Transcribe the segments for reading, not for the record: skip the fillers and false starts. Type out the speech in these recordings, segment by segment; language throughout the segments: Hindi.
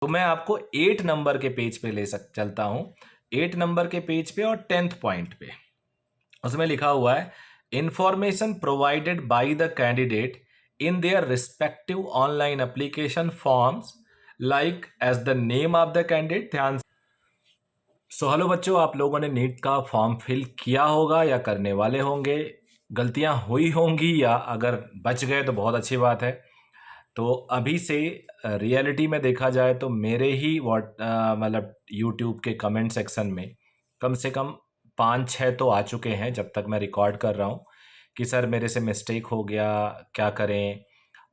तो मैं आपको 8 नंबर के पेज पे चलता हूं। 8 नंबर के पेज पे और 10th पॉइंट पे उसमें लिखा हुआ है information provided by the candidate in their respective online application forms like as the name of the candidate. ध्यान हेलो बच्चों, आप लोगों ने नीट का फॉर्म फिल किया होगा या करने वाले होंगे। गलतियां हुई होंगी या अगर बच गए तो बहुत अच्छी बात है। तो अभी से रियलिटी में देखा जाए तो मेरे ही मतलब यूट्यूब के कमेंट सेक्शन में कम से कम 5-6 तो आ चुके हैं जब तक मैं रिकॉर्ड कर रहा हूँ कि सर मेरे से मिस्टेक हो गया, क्या करें।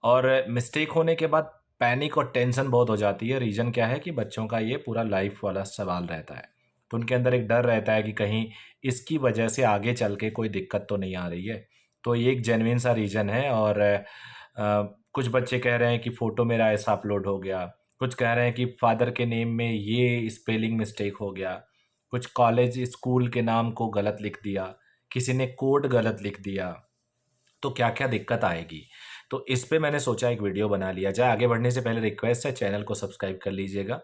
और मिस्टेक होने के बाद पैनिक और टेंशन बहुत हो जाती है। रीज़न क्या है कि बच्चों का ये पूरा लाइफ वाला सवाल रहता है, तो उनके अंदर एक डर रहता है कि कहीं इसकी वजह से आगे चल के कोई दिक्कत तो नहीं आ रही है। तो ये एक जेन्युइन सा रीज़न है। और कुछ बच्चे कह रहे हैं कि फ़ोटो मेरा ऐसा अपलोड हो गया, कुछ कह रहे हैं कि फादर के नेम में ये स्पेलिंग मिस्टेक हो गया, कुछ कॉलेज स्कूल के नाम को गलत लिख दिया, किसी ने कोड गलत लिख दिया। तो क्या क्या दिक्कत आएगी, तो इस पे मैंने सोचा एक वीडियो बना लिया जाए। आगे बढ़ने से पहले रिक्वेस्ट है, चैनल को सब्सक्राइब कर लीजिएगा।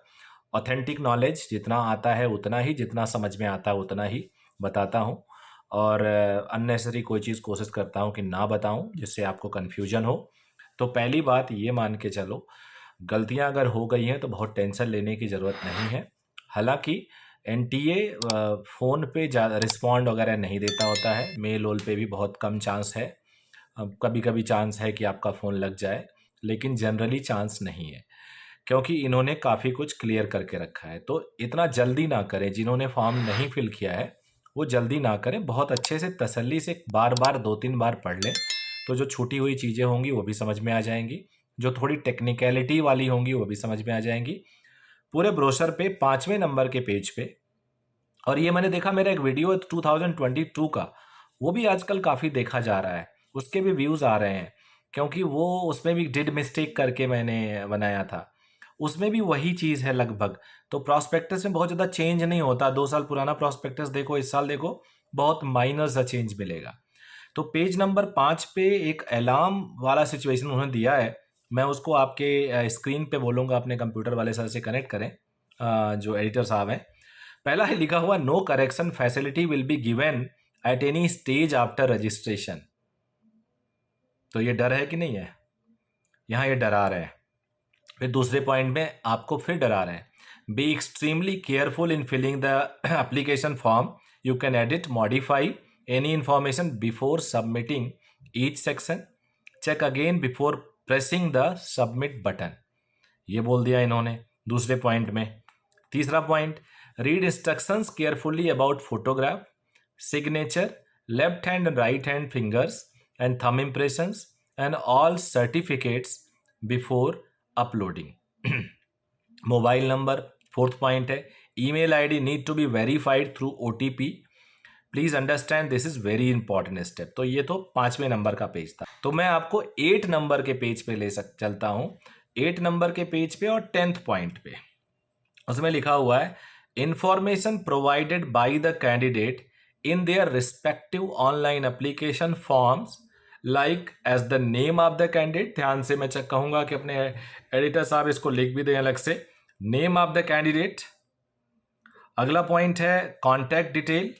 ऑथेंटिक नॉलेज जितना आता है उतना ही, जितना समझ में आता है उतना ही बताता हूँ। और अननेसेसरी कोई चीज़ कोशिश करता हूँ कि ना बताऊँ जिससे आपको कन्फ्यूजन हो। तो पहली बात ये मान के चलो, गलतियाँ अगर हो गई हैं तो बहुत टेंशन लेने की ज़रूरत नहीं है। हालांकि एनटीए फ़ोन पे ज़्यादा रिस्पॉन्ड वगैरह नहीं देता होता है, मेल वोल पे भी बहुत कम चांस है। अब कभी कभी चांस है कि आपका फ़ोन लग जाए, लेकिन जनरली चांस नहीं है, क्योंकि इन्होंने काफ़ी कुछ क्लियर करके रखा है। तो इतना जल्दी ना करें, जिन्होंने फॉर्म नहीं फिल किया है वो जल्दी ना करें, बहुत अच्छे से तसल्ली से बार बार 2-3 बार पढ़ लें। तो जो छूटी हुई चीज़ें होंगी वो भी समझ में आ जाएंगी, जो थोड़ी टेक्निकलिटी वाली होंगी वो भी समझ में आ जाएंगी। पूरे ब्रोशर पे 5वें नंबर के पेज पे, और ये मैंने देखा मेरा एक वीडियो 2022 का, वो भी आजकल काफ़ी देखा जा रहा है, उसके भी व्यूज़ आ रहे हैं, क्योंकि वो उसमें भी डिड मिस्टेक करके मैंने बनाया था। उसमें भी वही चीज़ है लगभग। तो प्रॉस्पेक्टस में बहुत ज़्यादा चेंज नहीं होता। 2 साल पुराना प्रॉस्पेक्टस देखो, इस साल देखो, बहुत माइनर सा चेंज मिलेगा। तो पेज नंबर 5 पे एक अलार्म वाला सिचुएशन उन्होंने दिया है। मैं उसको आपके स्क्रीन पे बोलूँगा, अपने कंप्यूटर वाले सर से कनेक्ट करें, जो एडिटर साहब हैं। पहला है लिखा हुआ, no correction facility will be given at any stage after registration. तो ये डर है कि नहीं है? यहाँ ये डरा रहे हैं। फिर दूसरे पॉइंट में आपको फिर डरा रहे हैं, be extremely careful in filling the application form, you can edit modify any information before submitting each section, check again before pressing the submit button. ये बोल दिया इन्होंने दूसरे पॉइंट में। तीसरा point, read instructions carefully about photograph, signature, left hand and right hand fingers and thumb impressions and all certificates before uploading. Mobile number, fourth point है, email ID need to be verified through OTP, please understand this is very important step. तो ये तो 5वें नंबर का पेज था। तो मैं आपको 8 नंबर के पेज पे चलता हूं। 8 नंबर के पेज पे और 10th पॉइंट पे उसमें लिखा हुआ है, information provided by the candidate in their respective online application forms like as the name of the candidate. ध्यान से मैं कहूंगा कि अपने एडिटर साहब इसको लिख भी दें अलग से, नेम ऑफ द कैंडिडेट। अगला पॉइंट है contact detail,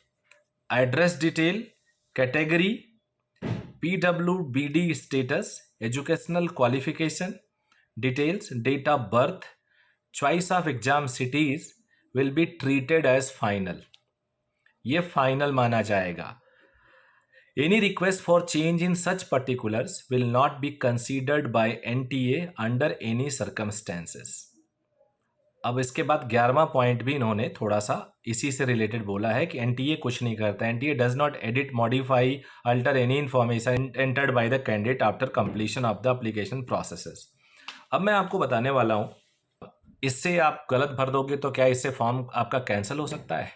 address detail, category, PWBD status, educational qualification details, date of birth, choice of exam cities will be treated as final. ये फाइनल माना जाएगा। Any request for change in such particulars will not be considered by NTA under any circumstances. अब इसके बाद 11वां पॉइंट भी इन्होंने थोड़ा सा इसी से रिलेटेड बोला है कि NTA कुछ नहीं करता। NTA does not edit, modify, alter any information entered by the candidate after completion of the application processes. अब मैं आपको बताने वाला हूं, इससे आप गलत भर दोगे तो क्या इससे फॉर्म आपका कैंसिल हो सकता है?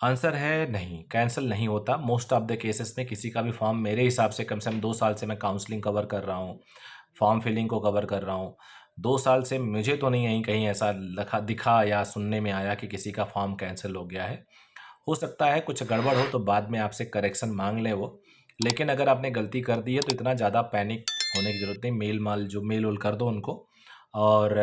आंसर है नहीं, कैंसिल नहीं होता। मोस्ट ऑफ द केसेस में किसी का भी फॉर्म, मेरे हिसाब से कम 2 साल से मैं काउंसलिंग कवर कर रहा हूँ, फॉर्म फिलिंग को कवर कर रहा हूँ। 2 साल से मुझे तो नहीं कहीं ऐसा दिखा या सुनने में आया कि किसी का फॉर्म कैंसिल हो गया है। हो सकता है कुछ गड़बड़ हो तो बाद में आपसे करेक्शन मांग ले वो, लेकिन अगर आपने गलती कर दी है तो इतना ज़्यादा पैनिक होने की ज़रूरत नहीं। मेल वोल कर दो उनको, और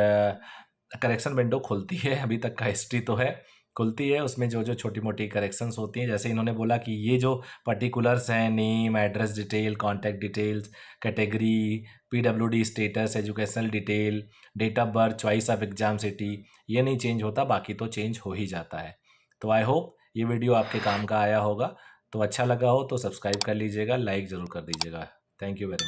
करेक्शन विंडो खुलती है, अभी तक का हिस्ट्री तो है, खुलती है, उसमें जो जो छोटी मोटी करेक्शंस होती हैं, जैसे इन्होंने बोला कि ये जो पर्टिकुलर्स हैं, name, address detail, contact details, category, PWD status, educational detail, date of birth, choice of exam city, ये नहीं चेंज होता, बाकी तो चेंज हो ही जाता है। तो आई होप ये वीडियो आपके काम का आया होगा। तो अच्छा लगा हो तो सब्सक्राइब कर लीजिएगा, लाइक ज़रूर कर दीजिएगा। Thank you very much.